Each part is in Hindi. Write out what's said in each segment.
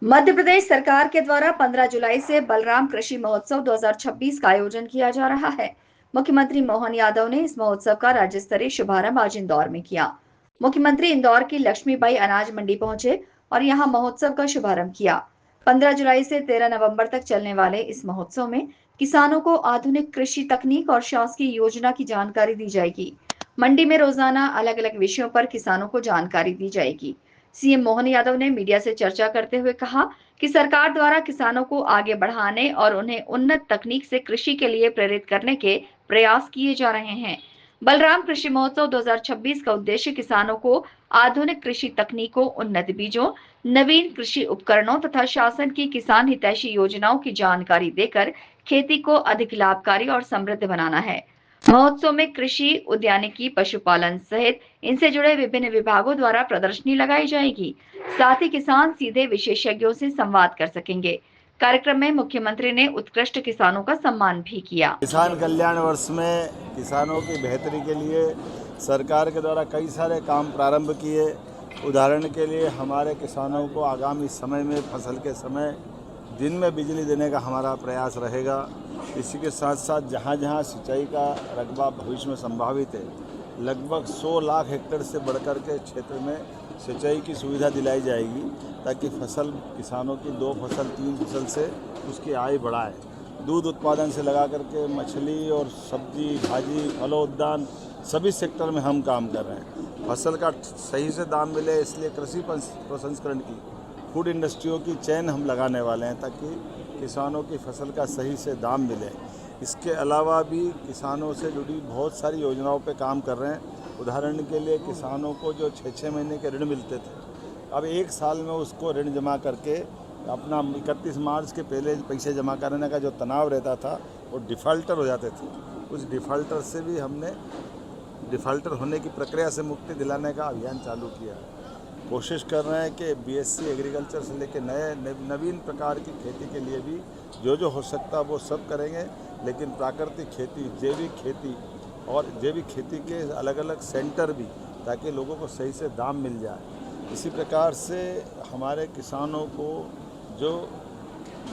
मध्य प्रदेश सरकार के द्वारा 15 जुलाई से बलराम कृषि महोत्सव 2026 का आयोजन किया जा रहा है। मुख्यमंत्री मोहन यादव ने इस महोत्सव का राज्य स्तरीय शुभारंभ आज इंदौर में किया। मुख्यमंत्री इंदौर की लक्ष्मीबाई अनाज मंडी पहुंचे और यहां महोत्सव का शुभारंभ किया। 15 जुलाई से 13 नवंबर तक चलने वाले इस महोत्सव में किसानों को आधुनिक कृषि तकनीक और शासकीय योजना की जानकारी दी जाएगी। मंडी में रोजाना अलग अलग विषयों पर किसानों को जानकारी दी जाएगी। सीएम मोहन यादव ने मीडिया से चर्चा करते हुए कहा कि सरकार द्वारा किसानों को आगे बढ़ाने और उन्हें उन्नत तकनीक से कृषि के लिए प्रेरित करने के प्रयास किए जा रहे हैं। बलराम कृषि महोत्सव 2026 का उद्देश्य किसानों को आधुनिक कृषि तकनीकों, उन्नत बीजों, नवीन कृषि उपकरणों तथा शासन की किसान हितैषी योजनाओं की जानकारी देकर खेती को अधिक लाभकारी और समृद्ध बनाना है। महोत्सव में कृषि, उद्यानिकी, पशुपालन सहित इनसे जुड़े विभिन्न विभागों द्वारा प्रदर्शनी लगाई जाएगी। साथ ही किसान सीधे विशेषज्ञों से संवाद कर सकेंगे। कार्यक्रम में मुख्यमंत्री ने उत्कृष्ट किसानों का सम्मान भी किया। किसान कल्याण वर्ष में किसानों की बेहतरी के लिए सरकार के द्वारा कई सारे काम प्रारंभ किए। उदाहरण के लिए हमारे किसानों को आगामी समय में फसल के समय दिन में बिजली देने का हमारा प्रयास रहेगा। इसी के साथ साथ जहाँ जहाँ सिंचाई का रकबा भविष्य में संभावित है, लगभग 100 लाख हेक्टेयर से बढ़कर के क्षेत्र में सिंचाई की सुविधा दिलाई जाएगी, ताकि फसल किसानों की 2 फसल 3 फसल से उसकी आय बढ़ाए। दूध उत्पादन से लगा करके मछली और सब्जी, भाजी, फलोद्यान सभी सेक्टर में हम काम कर रहे हैं। फसल का सही से दाम मिले, इसलिए कृषि प्रसंस्करण की फूड इंडस्ट्रियों की चेन हम लगाने वाले हैं, ताकि किसानों की फसल का सही से दाम मिले। इसके अलावा भी किसानों से जुड़ी बहुत सारी योजनाओं पे काम कर रहे हैं। उदाहरण के लिए किसानों को जो 6-6 महीने के ऋण मिलते थे, अब 1 साल में उसको ऋण जमा करके अपना 31 मार्च के पहले पैसे जमा करने का जो तनाव रहता था, वो डिफ़ाल्टर हो जाते थे। उस डिफ़ाल्टर से भी हमने डिफ़ाल्टर होने की प्रक्रिया से मुक्ति दिलाने का अभियान चालू किया है। कोशिश कर रहे हैं कि बीएससी एग्रीकल्चर से लेकर नवीन प्रकार की खेती के लिए भी जो हो सकता है वो सब करेंगे, लेकिन प्राकृतिक खेती, जैविक खेती और जैविक खेती के अलग अलग सेंटर भी, ताकि लोगों को सही से दाम मिल जाए। इसी प्रकार से हमारे किसानों को जो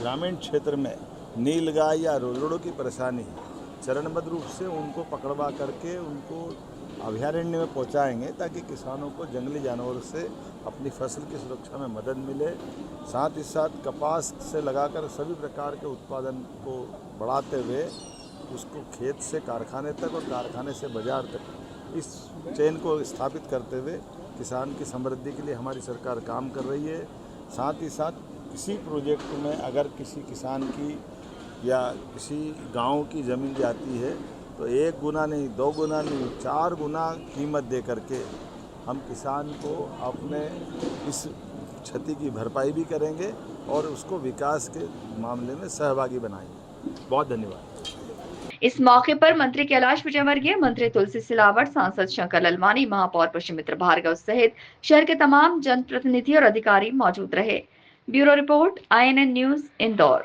ग्रामीण क्षेत्र में नीलगाय या रोजड़ों की परेशानी है, चरणबद्ध रूप से उनको पकड़वा करके उनको अभयारण्य में पहुंचाएंगे, ताकि किसानों को जंगली जानवरों से अपनी फसल की सुरक्षा में मदद मिले। साथ ही साथ कपास से लगाकर सभी प्रकार के उत्पादन को बढ़ाते हुए उसको खेत से कारखाने तक और कारखाने से बाजार तक इस चेन को स्थापित करते हुए किसान की समृद्धि के लिए हमारी सरकार काम कर रही है। साथ ही साथ किसी प्रोजेक्ट में अगर किसी किसान की या किसी गांव की ज़मीन जाती है, तो 1 गुना नहीं, 2 गुना नहीं, 4 गुना कीमत दे करके हम किसान को अपने इस क्षति की भरपाई भी करेंगे और उसको विकास के मामले में सहभागी बनाएंगे। बहुत धन्यवाद। इस मौके पर मंत्री कैलाश विजयवर्गीय, मंत्री तुलसी सिलावट, सांसद शंकर ललवानी, महापौर पुष्यमित्र भार्गव सहित शहर के तमाम जनप्रतिनिधि और अधिकारी मौजूद रहे। Bureau report, INN news, Indore.